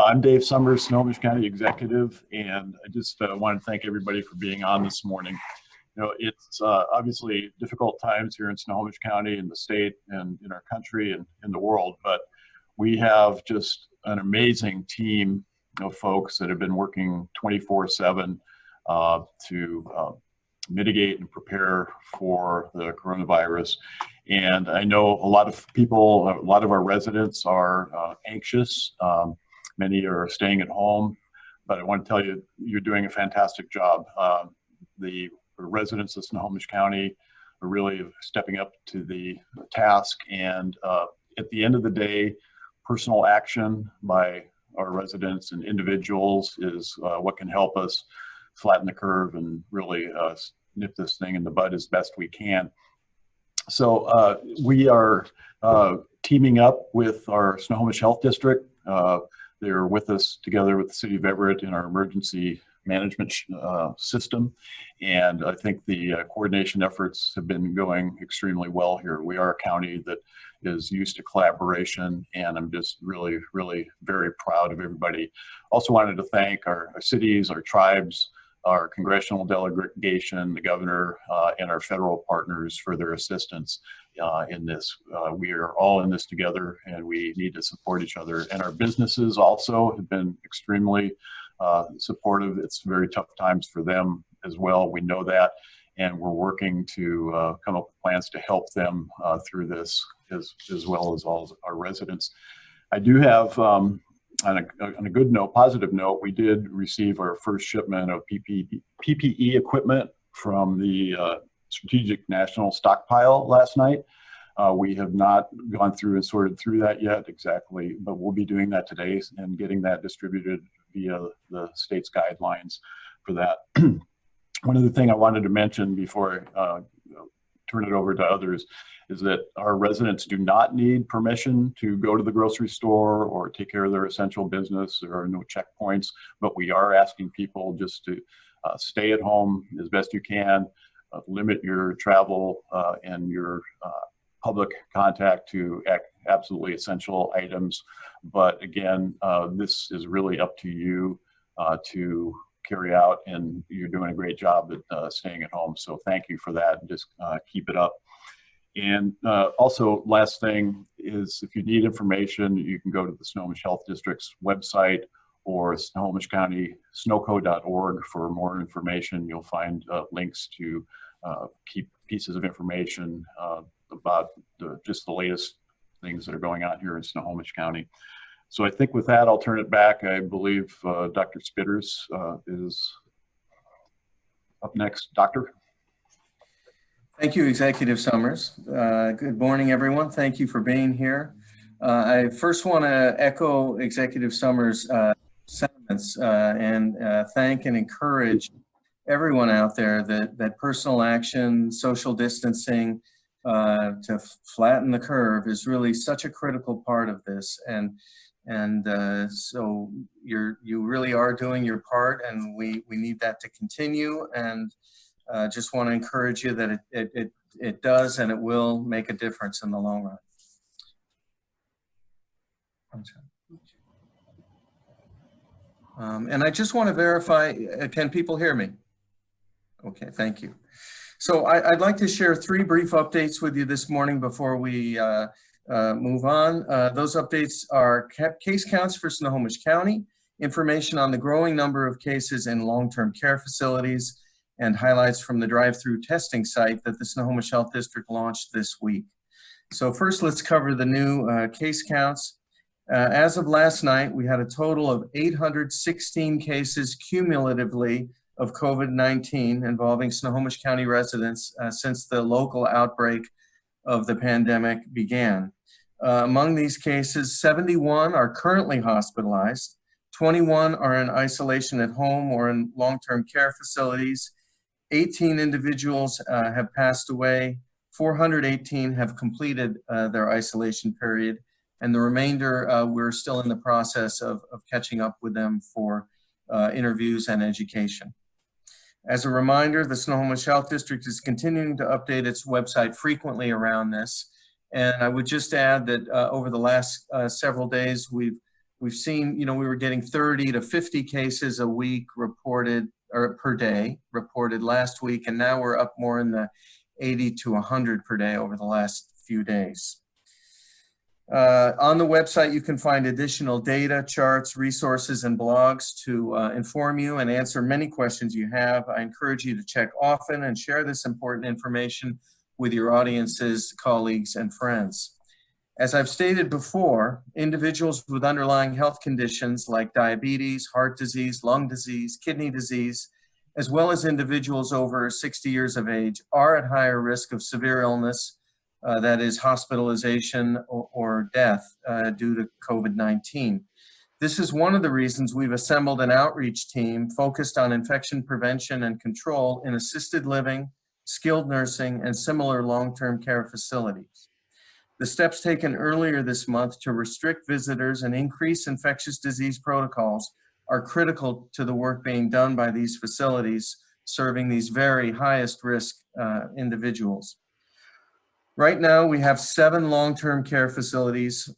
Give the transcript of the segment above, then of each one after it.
I'm Dave Summers, Snohomish County Executive, and I just want to thank everybody for being on this morning. You know, it's obviously difficult times here in Snohomish County, in the state, and in our country, and in the world, but we have just an amazing team of folks that have been working 24/7 to mitigate and prepare for the coronavirus. And I know a lot of people, a lot of our residents are anxious. Many are staying at home, but I want to tell you, you're doing a fantastic job. The residents of Snohomish County are really stepping up to the task. And at the end of the day, personal action by our residents and individuals is what can help us flatten the curve and really nip this thing in the bud as best we can. So we are teaming up with our Snohomish Health District. They're with us together with the City of Everett in our emergency management system. And I think the coordination efforts have been going extremely well here. We are a county that is used to collaboration, and I'm just really, really very proud of everybody. Also wanted to thank our cities, our tribes, our congressional delegation, the governor, and our federal partners for their assistance in this. We are all in this together, and we need to support each other. And our businesses also have been extremely supportive. It's very tough times for them as well. We know that, and we're working to come up with plans to help them through this as well as all our residents. I do have, on a good note, positive note, we did receive our first shipment of PPE equipment from the Strategic National Stockpile last night. We have not gone through and sorted through that yet exactly, but we'll be doing that today and getting that distributed via the state's guidelines for that. One other thing I wanted to mention before I turn it over to others is that our residents do not need permission to go to the grocery store or take care of their essential business. There are no checkpoints, but we are asking people just to stay at home as best you can, limit your travel and your public contact to absolutely essential items. But again, this is really up to you to carry out, and you're doing a great job at staying at home. So thank you for that, and just keep it up. And also, last thing is, if you need information, you can go to the Snohomish Health District's website or Snohomish County snoco.org for more information. You'll find links to keep pieces of information about just the latest things that are going on here in Snohomish County. So I think with that, I'll turn it back. I believe Dr. Spitters is up next. Doctor? Thank you, Executive Summers. Good morning, everyone. Thank you for being here. I first want to echo Executive Summers' sentiments and thank and encourage everyone out there that personal action, social distancing to flatten the curve is really such a critical part of this. So you really are doing your part, and we need that to continue. And just want to encourage you that it does, and it will make a difference in the long run. And I just want to verify, can people hear me? Okay, thank you. So I'd like to share 3 brief updates with you this morning before we move on. Those updates are case counts for Snohomish County, information on the growing number of cases in long-term care facilities, and highlights from the drive-through testing site that the Snohomish Health District launched this week. So first, let's cover the new case counts. As of last night, we had a total of 816 cases cumulatively of COVID-19 involving Snohomish County residents since the local outbreak of the pandemic began. Among these cases, 71 are currently hospitalized, 21 are in isolation at home or in long-term care facilities, 18 individuals have passed away, 418 have completed their isolation period, and the remainder we're still in the process of catching up with them for interviews and education. As a reminder, the Snohomish Health District is continuing to update its website frequently around this. And I would just add that over the last several days, we've We've seen, we were getting 30 to 50 cases a week reported, or per day reported last week, and now we're up more in the 80 to 100 per day over the last few days. On the website, you can find additional data, charts, resources, and blogs to inform you and answer many questions you have. I encourage you to check often and share this important information with your audiences, colleagues, and friends. As I've stated before, individuals with underlying health conditions like diabetes, heart disease, lung disease, kidney disease, as well as individuals over 60 years of age are at higher risk of severe illness, that is hospitalization or death due to COVID-19. This is one of the reasons we've assembled an outreach team focused on infection prevention and control in assisted living, skilled nursing, and similar long-term care facilities. The steps taken earlier this month to restrict visitors and increase infectious disease protocols are critical to the work being done by these facilities serving these very highest risk individuals. Right now, we have 7 long-term care facilities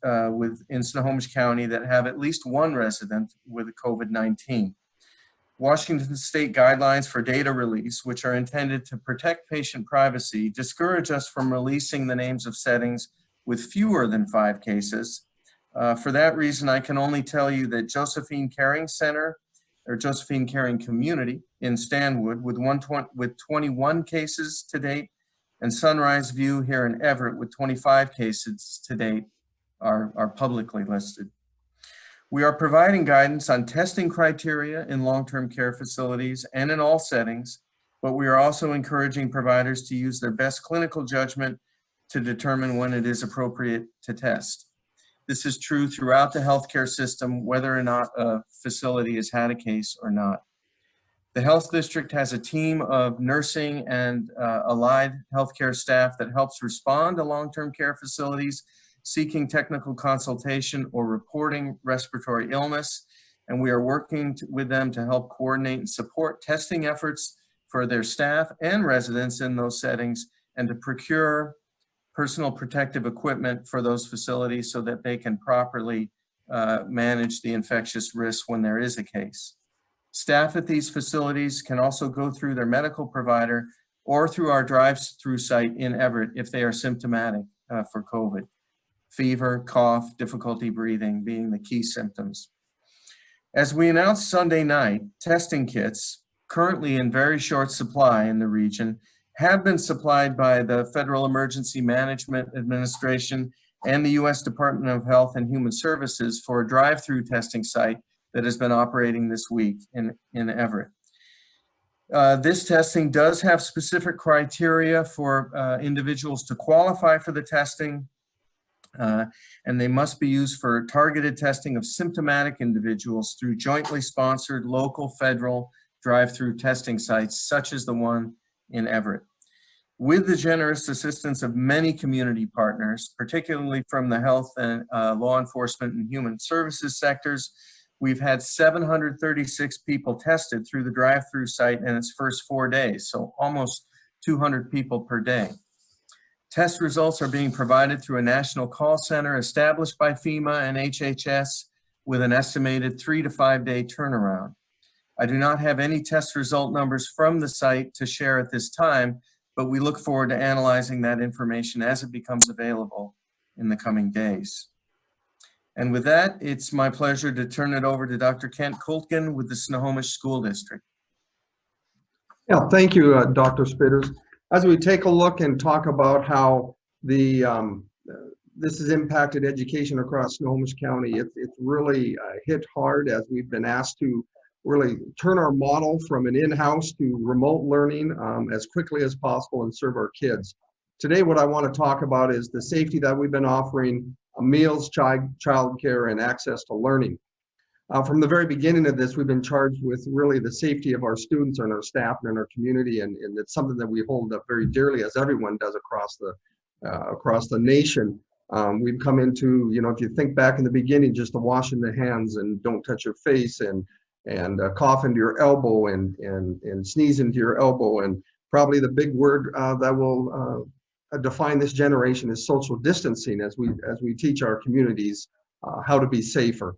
in Snohomish County that have at least one resident with COVID-19. Washington State guidelines for data release, which are intended to protect patient privacy, discourage us from releasing the names of settings with fewer than 5 cases. For that reason, I can only tell you that Josephine Caring Center, or Josephine Caring Community in Stanwood with 21 cases to date, and Sunrise View here in Everett with 25 cases to date are publicly listed. We are providing guidance on testing criteria in long-term care facilities and in all settings, but we are also encouraging providers to use their best clinical judgment to determine when it is appropriate to test. This is true throughout the healthcare system, whether or not a facility has had a case or not. The health district has a team of nursing and allied healthcare staff that helps respond to long-term care facilities seeking technical consultation or reporting respiratory illness, and we are working with them to help coordinate and support testing efforts for their staff and residents in those settings, and to procure personal protective equipment for those facilities so that they can properly manage the infectious risk when there is a case. Staff at these facilities can also go through their medical provider or through our drive-through site in Everett if they are symptomatic for COVID. Fever, cough, difficulty breathing being the key symptoms. As we announced Sunday night, testing kits, currently in very short supply in the region, have been supplied by the Federal Emergency Management Administration and the U.S. Department of Health and Human Services for a drive-through testing site that has been operating this week in Everett. This testing does have specific criteria for individuals to qualify for the testing, and they must be used for targeted testing of symptomatic individuals through jointly sponsored local federal drive-through testing sites, such as the one in Everett. With the generous assistance of many community partners, particularly from the health and law enforcement and human services sectors, we've had 736 people tested through the drive-through site in its first 4 days, so almost 200 people per day. Test results are being provided through a national call center established by FEMA and HHS with an estimated 3 to 5 day turnaround. I do not have any test result numbers from the site to share at this time, but we look forward to analyzing that information as it becomes available in the coming days. And with that, it's my pleasure to turn it over to Dr. Kent Kultgen with the Snohomish School District. Yeah, thank you, Dr. Spitters. As we take a look and talk about how this has impacted education across Snohomish County, it's really hit hard as we've been asked to really turn our model from an in-house to remote learning as quickly as possible and serve our kids. Today, what I want to talk about is the safety that we've been offering, meals, child care, and access to learning. From the very beginning of this, we've been charged with really the safety of our students and our staff and our community, and it's something that we hold up very dearly, as everyone does across the nation. We've come into, if you think back in the beginning, just the washing the hands and don't touch your face and cough into your elbow and sneeze into your elbow, and probably the big word that will define this generation is social distancing as we teach our communities how to be safer.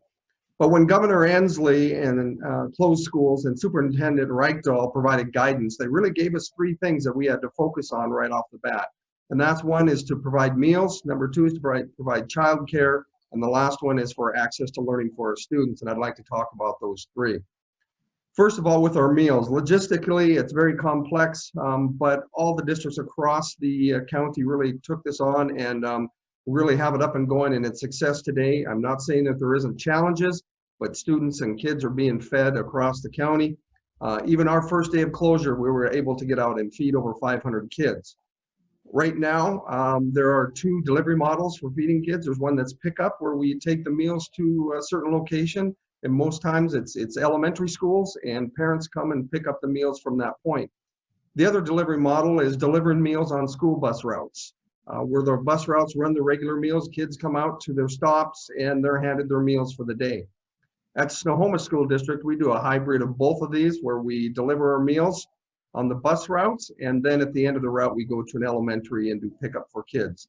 But when Governor Inslee and closed schools and Superintendent Reichdahl provided guidance, they really gave us three things that we had to focus on right off the bat. And that's one is to provide meals, number two is to provide childcare, and the last one is for access to learning for our students. And I'd like to talk about those three. First of all, with our meals, logistically, it's very complex, but all the districts across the county really took this on and really have it up and going and its success today. I'm not saying that there isn't challenges, but students and kids are being fed across the county. Even our first day of closure, we were able to get out and feed over 500 kids. Right now, there are two delivery models for feeding kids. There's one that's pickup, where we take the meals to a certain location, and most times it's elementary schools, and parents come and pick up the meals from that point. The other delivery model is delivering meals on school bus routes, where the bus routes run the regular meals. Kids come out to their stops, and they're handed their meals for the day. At Snohomish School District, we do a hybrid of both of these, where we deliver our meals on the bus routes, and then at the end of the route, we go to an elementary and do pickup for kids.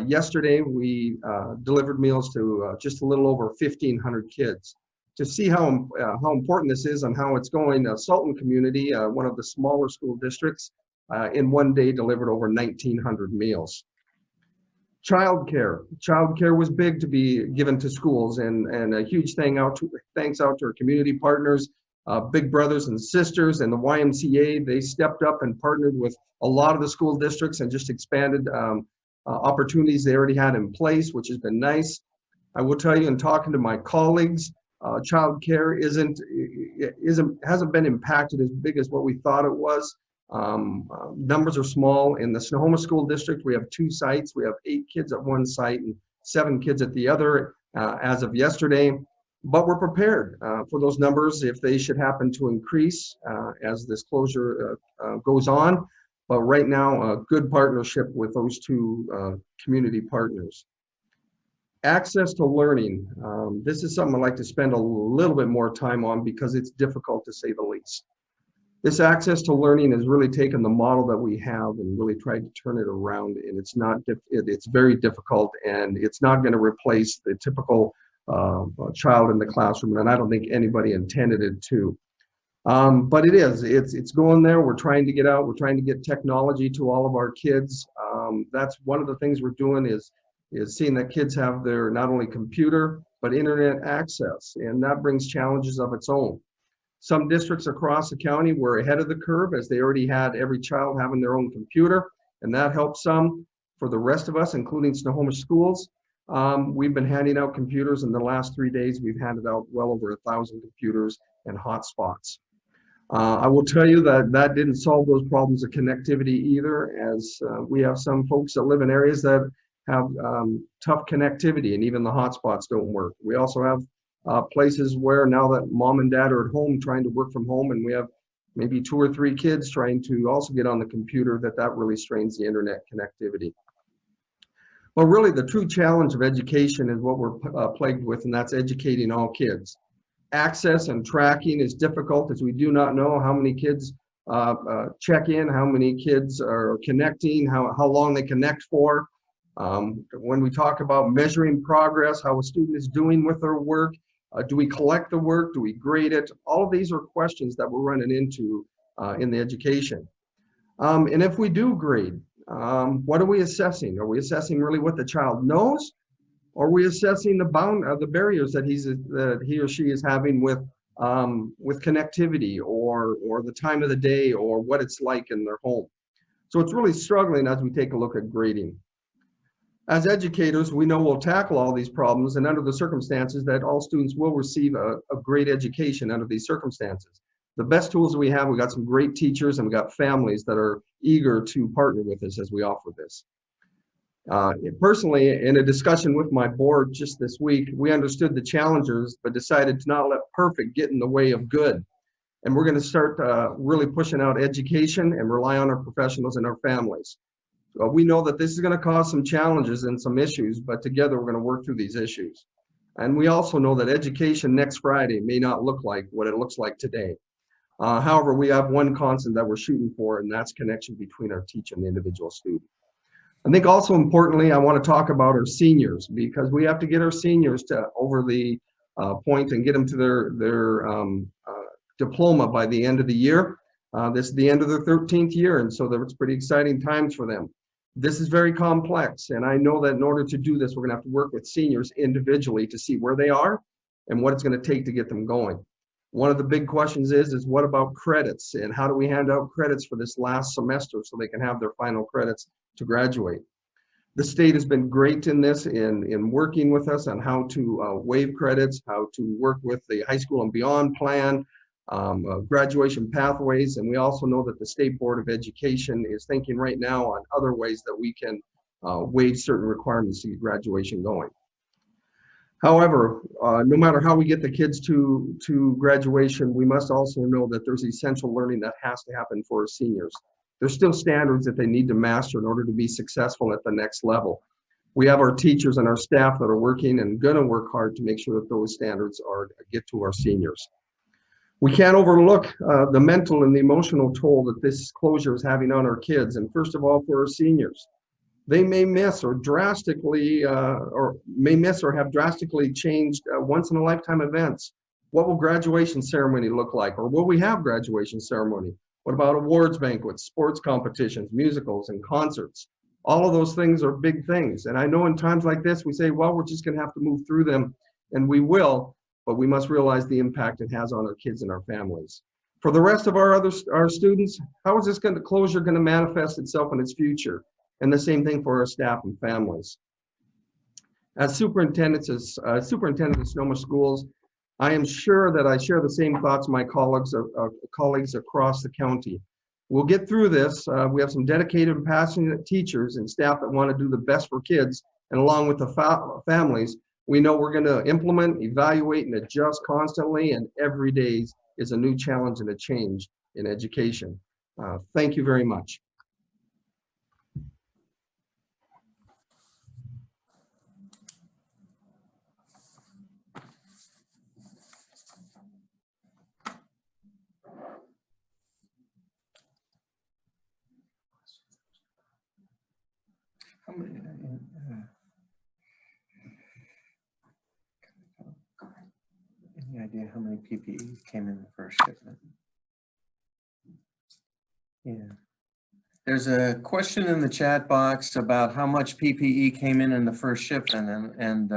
Yesterday, we delivered meals to just a little over 1,500 kids. To see how important this is and how it's going, Sultan Community, one of the smaller school districts, in one day delivered over 1,900 meals. Childcare. Childcare was big to be given to schools, and a huge thanks out to our community partners, big brothers and sisters, and the YMCA. They stepped up and partnered with a lot of the school districts and just expanded opportunities they already had in place, which has been nice. I will tell you, in talking to my colleagues, childcare hasn't been impacted as big as what we thought it was. Numbers are small. In the Snohomish School District, we have 2 sites. We have 8 kids at one site and 7 kids at the other as of yesterday. But we're prepared for those numbers if they should happen to increase as this closure goes on. But right now, a good partnership with those 2 community partners. Access to learning. This is something I'd like to spend a little bit more time on because it's difficult, to say the least. This access to learning has really taken the model that we have and really tried to turn it around, and it's very difficult, and it's not going to replace the typical child in the classroom, and I don't think anybody intended it to. But it's going there. We're trying to get out. We're trying to get technology to all of our kids. That's one of the things we're doing is seeing that kids have their not only computer but internet access, and that brings challenges of its own. Some districts across the county were ahead of the curve, as they already had every child having their own computer, and that helps some. For the rest of us, including Snohomish schools, we've been handing out computers. In the last 3 days, we've handed out well over 1,000 computers and hotspots. I will tell you that didn't solve those problems of connectivity either, as we have some folks that live in areas that have tough connectivity, and even the hotspots don't work. We also have places where now that mom and dad are at home trying to work from home, and we have maybe 2 or 3 kids trying to also get on the computer, that really strains the internet connectivity. But really, the true challenge of education is what we're plagued with, and that's educating all kids. Access and tracking is difficult, as we do not know how many kids check in, how many kids are connecting, how long they connect for. When we talk about measuring progress, how a student is doing with their work, do we collect the work, do we grade it? All of these are questions that we're running into in the education. And if we do grade, what are we assessing? Are we assessing really what the child knows? Or are we assessing the barriers that he or she is having with connectivity, or the time of the day, or what it's like in their home? So it's really struggling as we take a look at grading. As educators, we know we'll tackle all these problems, and under the circumstances that all students will receive a great education under these circumstances. The best tools that we have, we got some great teachers, and we got families that are eager to partner with us as we offer this. Personally, in a discussion with my board just this week, we understood the challenges, but decided to not let perfect get in the way of good. And we're going to start really pushing out education and rely on our professionals and our families. We know that this is going to cause some challenges and some issues, but together we're going to work through these issues. And we also know that education next Friday may not look like what it looks like today. However, we have one constant that we're shooting for, and that's connection between our teacher and the individual student. I think also importantly, I want to talk about our seniors, because we have to get our seniors over the point and get them to their diploma by the end of the year. This is the end of their 13th year, and so it's pretty exciting times for them. This is very complex, and I know that in order to do this, we're gonna have to work with seniors individually to see where they are and what it's gonna take to get them going. One of the big questions is what about credits, and how do we hand out credits for this last semester so they can have their final credits to graduate? The state has been great in this, in working with us on how to waive credits, how to work with the high school and beyond plan, graduation pathways, and we also know that the State Board of Education is thinking right now on other ways that we can waive certain requirements to get graduation going. However, no matter how we get the kids to graduation, we must also know that there's essential learning that has to happen for our seniors. There's still standards that they need to master in order to be successful at the next level. We have our teachers and our staff that are working and gonna work hard to make sure that those standards get to our seniors. We can't overlook the mental and the emotional toll that this closure is having on our kids. And first of all, for our seniors, they may miss or have drastically changed once in a lifetime events. What will graduation ceremony look like? Or will we have graduation ceremony? What about awards banquets, sports competitions, musicals, and concerts? All of those things are big things. And I know in times like this, we say, well, we're just gonna have to move through them, and we will. But we must realize the impact it has on our kids and our families. For the rest of our students, how is this closure going to manifest itself in its future? And the same thing for our staff and families. As superintendent of Snohomish Schools, I am sure that I share the same thoughts my colleagues across the county. We'll get through this. We have some dedicated and passionate teachers and staff that want to do the best for kids, and along with the families, we know we're going to implement, evaluate, and adjust constantly, and every day is a new challenge and a change in education. Thank you very much. How many, any idea how many PPE came in the first shipment? Yeah. There's a question in the chat box about how much PPE came in the first shipment, and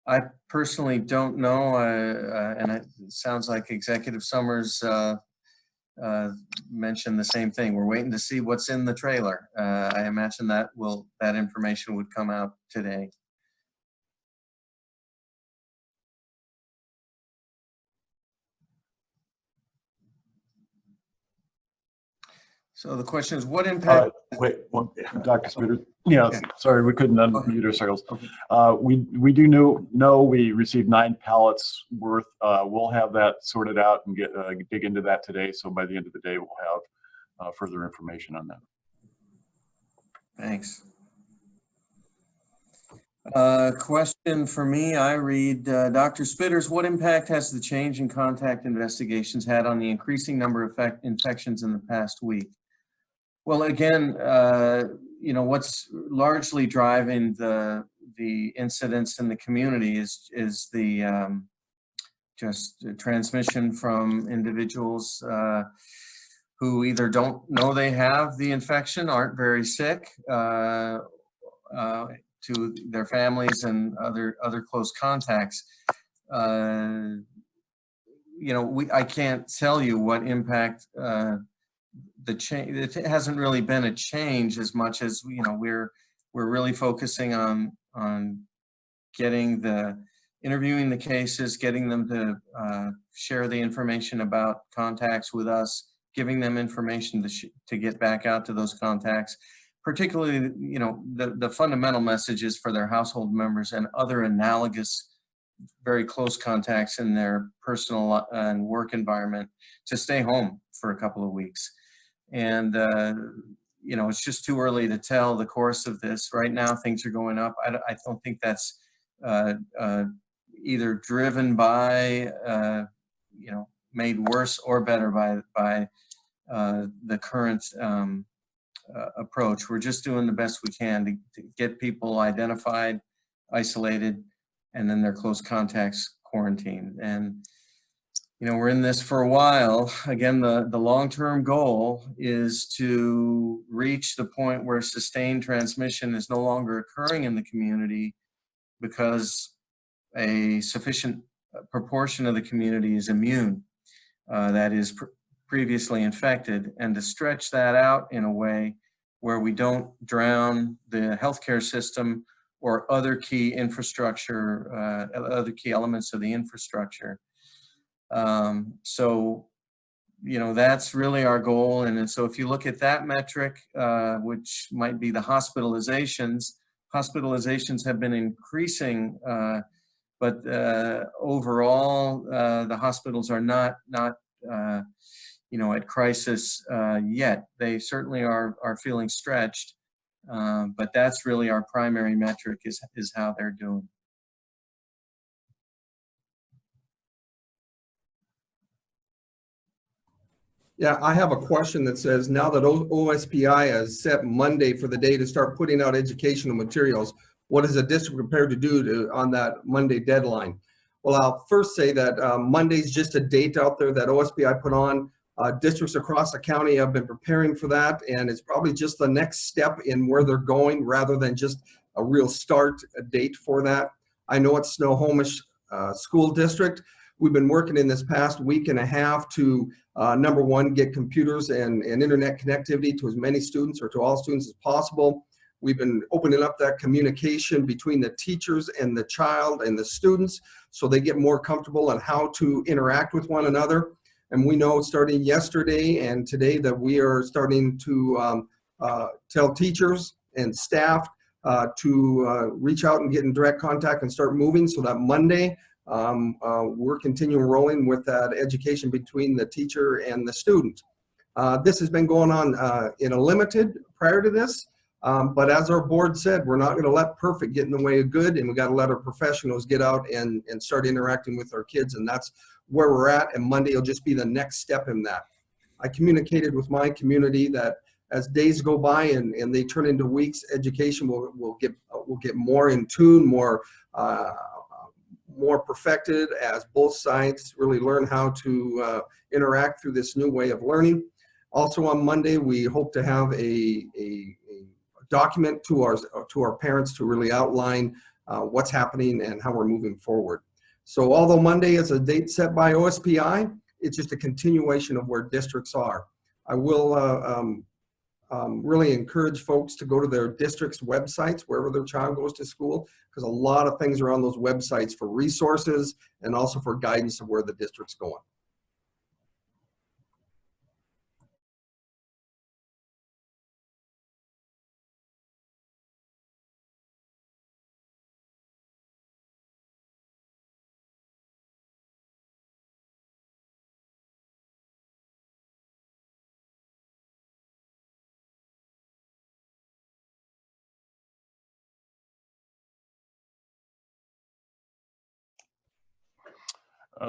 I personally don't know, and it sounds like Executive Summers mentioned the same thing. We're waiting to see what's in the trailer. I imagine that information would come out today. So the question is, what impact? Wait, Dr. Spitter. Yeah, okay. Sorry, we couldn't unmute ourselves. Okay. We do know we received 9 pallets worth. We'll have that sorted out and dig into that today. So by the end of the day, we'll have further information on that. Thanks. Question for me, I read, Dr. Spitters, what impact has the change in contact investigations had on the increasing number of infections in the past week? Well, again, you know, what's largely driving the incidents in the community is the just transmission from individuals who either don't know they have the infection, aren't very sick, to their families and other close contacts. You know, I can't tell you what impact the change. It hasn't really been a change as much as, you know, we're really focusing on interviewing the cases, getting them to share the information about contacts with us, giving them information to get back out to those contacts. Particularly, you know, the fundamental message is for their household members and other analogous, very close contacts in their personal and work environment to stay home for a couple of weeks. And, you know, it's just too early to tell the course of this. Right now, things are going up. I don't think that's either driven by, you know, made worse or better by the current approach. We're just doing the best we can to get people identified, isolated, and then their close contacts quarantine. And, you know, we're in this for a while. Again, the long-term goal is to reach the point where sustained transmission is no longer occurring in the community because a sufficient proportion of the community is immune, that is previously infected, and to stretch that out in a way where we don't drown the healthcare system or other key infrastructure, other key elements of the infrastructure. So, you know, that's really our goal. And so if you look at that metric, which might be the hospitalizations have been increasing, but overall, the hospitals are not you know, at crisis yet. They certainly are feeling stretched, but that's really our primary metric is how they're doing. Yeah, I have a question that says, now that OSPI has set Monday for the day to start putting out educational materials, what is the district prepared to do on that Monday deadline? Well, I'll first say that Monday's just a date out there that OSPI put on. Districts across the county have been preparing for that, and it's probably just the next step in where they're going rather than just a real start date for that. I know at Snohomish School District, we've been working in this past week and a half to number one, get computers and internet connectivity to as many students or to all students as possible. We've been opening up that communication between the teachers and the child and the students so they get more comfortable on how to interact with one another. And we know starting yesterday and today that we are starting to tell teachers and staff to reach out and get in direct contact and start moving so that Monday we're continuing rolling with that education between the teacher and the student. This has been going on in a limited prior to this, but as our board said, we're not going to let perfect get in the way of good, and we got to let our professionals get out and start interacting with our kids, and that's where we're at, and Monday will just be the next step in that. I communicated with my community that as days go by and they turn into weeks, education will get more in tune, more perfected as both sides really learn how to interact through this new way of learning. Also on Monday, we hope to have a document to our parents to really outline what's happening and how we're moving forward. So although Monday is a date set by OSPI, it's just a continuation of where districts are. I will really encourage folks to go to their district's websites wherever their child goes to school, because a lot of things are on those websites for resources and also for guidance of where the district's going.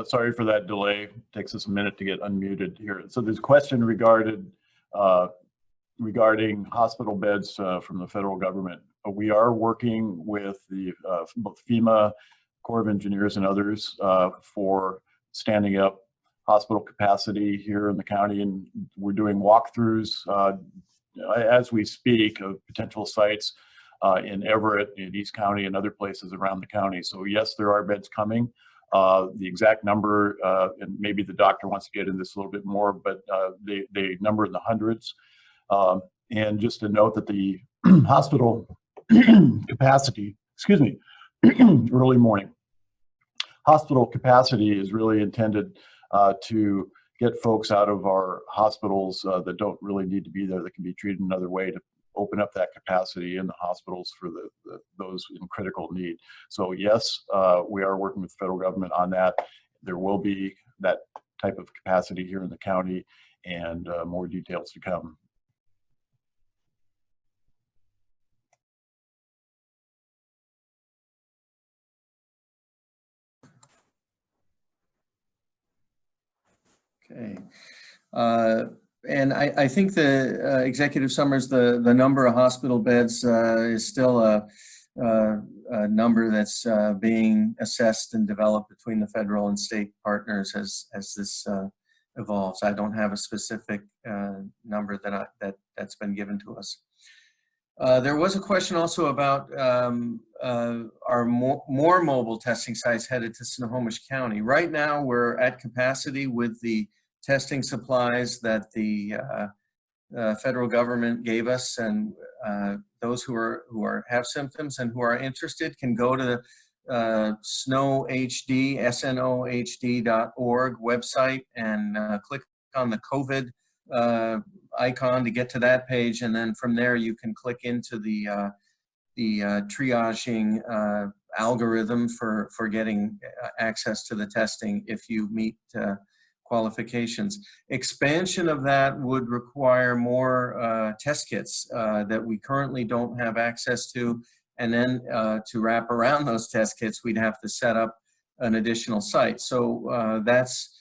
Sorry for that delay. It takes us a minute to get unmuted here. So there's a question regarding hospital beds from the federal government. We are working with the both FEMA, Corps of Engineers, and others for standing up hospital capacity here in the county, and we're doing walkthroughs as we speak of potential sites in Everett, in East County, and other places around the county. So yes, there are beds coming. The exact number, and maybe the doctor wants to get into this a little bit more, but they number in the hundreds. And just to note that the hospital capacity, excuse me, early morning, hospital capacity is really intended to get folks out of our hospitals that don't really need to be there, that can be treated another way, to open up that capacity in the hospitals for those in critical need. So yes, we are working with the federal government on that. There will be that type of capacity here in the county, and more details to come. Okay. And I think the executive summers, the number of hospital beds is still number that's being assessed and developed between the federal and state partners as this evolves. I don't have a specific number that's been given to us. There was a question also about our more mobile testing sites headed to Snohomish County. Right now, we're at capacity with the testing supplies that the federal government gave us, and those who have symptoms and who are interested can go to the snohd.org website and click on the COVID icon to get to that page, and then from there you can click into the triaging algorithm for getting access to the testing if you meet qualifications. Expansion of that would require more test kits that we currently don't have access to, and then to wrap around those test kits, we'd have to set up an additional site. So that's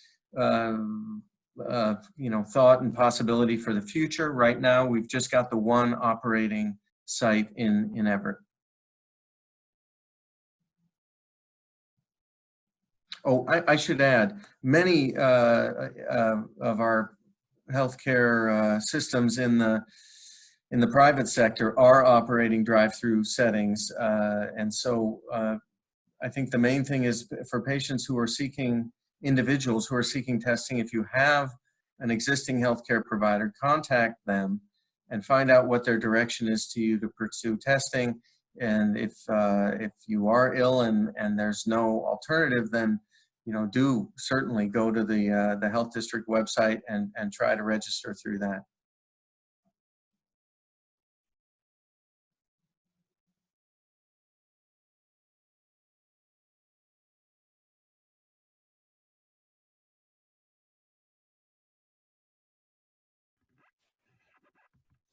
thought and possibility for the future. Right now, we've just got the one operating site in Everett. Oh, I should add, many of our healthcare systems in the private sector are operating drive-through settings, and so I think the main thing is for patients who are seeking, individuals who are seeking testing, if you have an existing healthcare provider, contact them and find out what their direction is to you to pursue testing. And if you are ill and there's no alternative, then do certainly go to the health district website and try to register through that.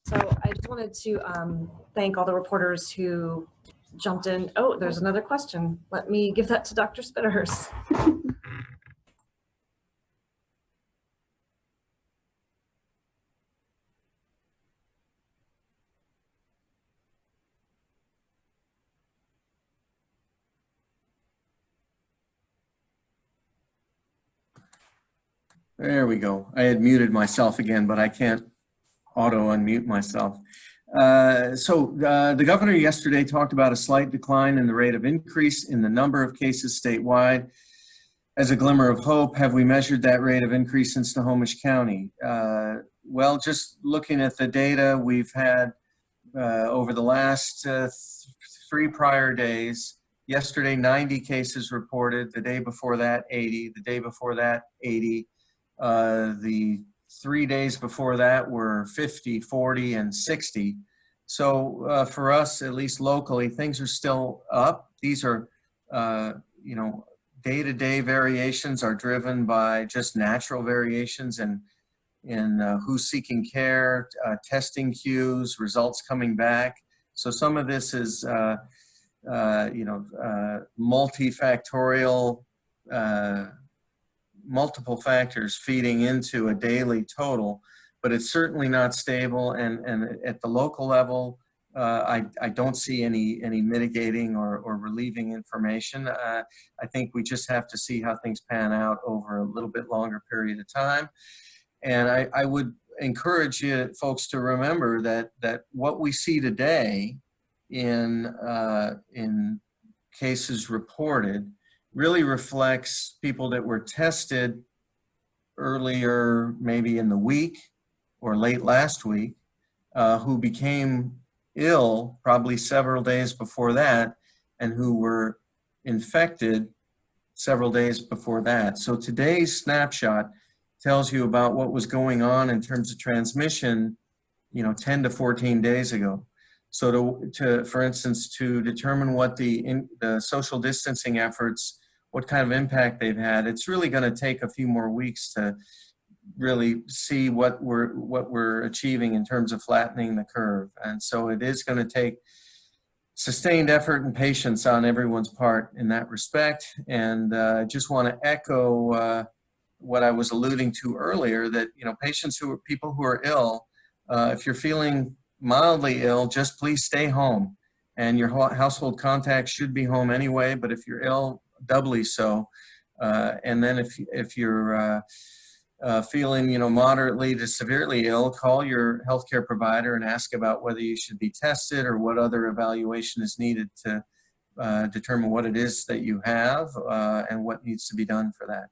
So I just wanted to thank all the reporters who jumped in. Oh, there's another question. Let me give that to Dr. Spitters. There we go. I had muted myself again, but I can't auto unmute myself. The governor yesterday talked about a slight decline in the rate of increase in the number of cases statewide. As a glimmer of hope, have we measured that rate of increase in Snohomish County? Well, just looking at the data we've had over the last 3 prior days, yesterday 90 cases reported, the day before that 80, the day before that 80, the 3 days before that were 50, 40, and 60. So for us, at least locally, things are still up. These are, day-to-day variations are driven by just natural variations in who's seeking care, testing queues, results coming back. So some of this is, multifactorial, multiple factors feeding into a daily total, but it's certainly not stable. And at the local level, I don't see any mitigating or relieving information. I think we just have to see how things pan out over a little bit longer period of time. And I would encourage you folks to remember that what we see today in cases reported really reflects people that were tested earlier, maybe in the week or late last week, who became ill probably several days before that, and who were infected several days before that. So today's snapshot tells you about what was going on in terms of transmission, 10 to 14 days ago. So for instance, to determine what the social distancing efforts, what kind of impact they've had, it's really going to take a few more weeks to really see what we're achieving in terms of flattening the curve. And so it is going to take sustained effort and patience on everyone's part in that respect. And I just want to echo what I was alluding to earlier, that people who are ill, if you're feeling mildly ill, just please stay home and your household contacts should be home anyway, but if you're ill, doubly so. And then if you're feeling, moderately to severely ill, call your healthcare provider and ask about whether you should be tested or what other evaluation is needed to determine what it is that you have and what needs to be done for that.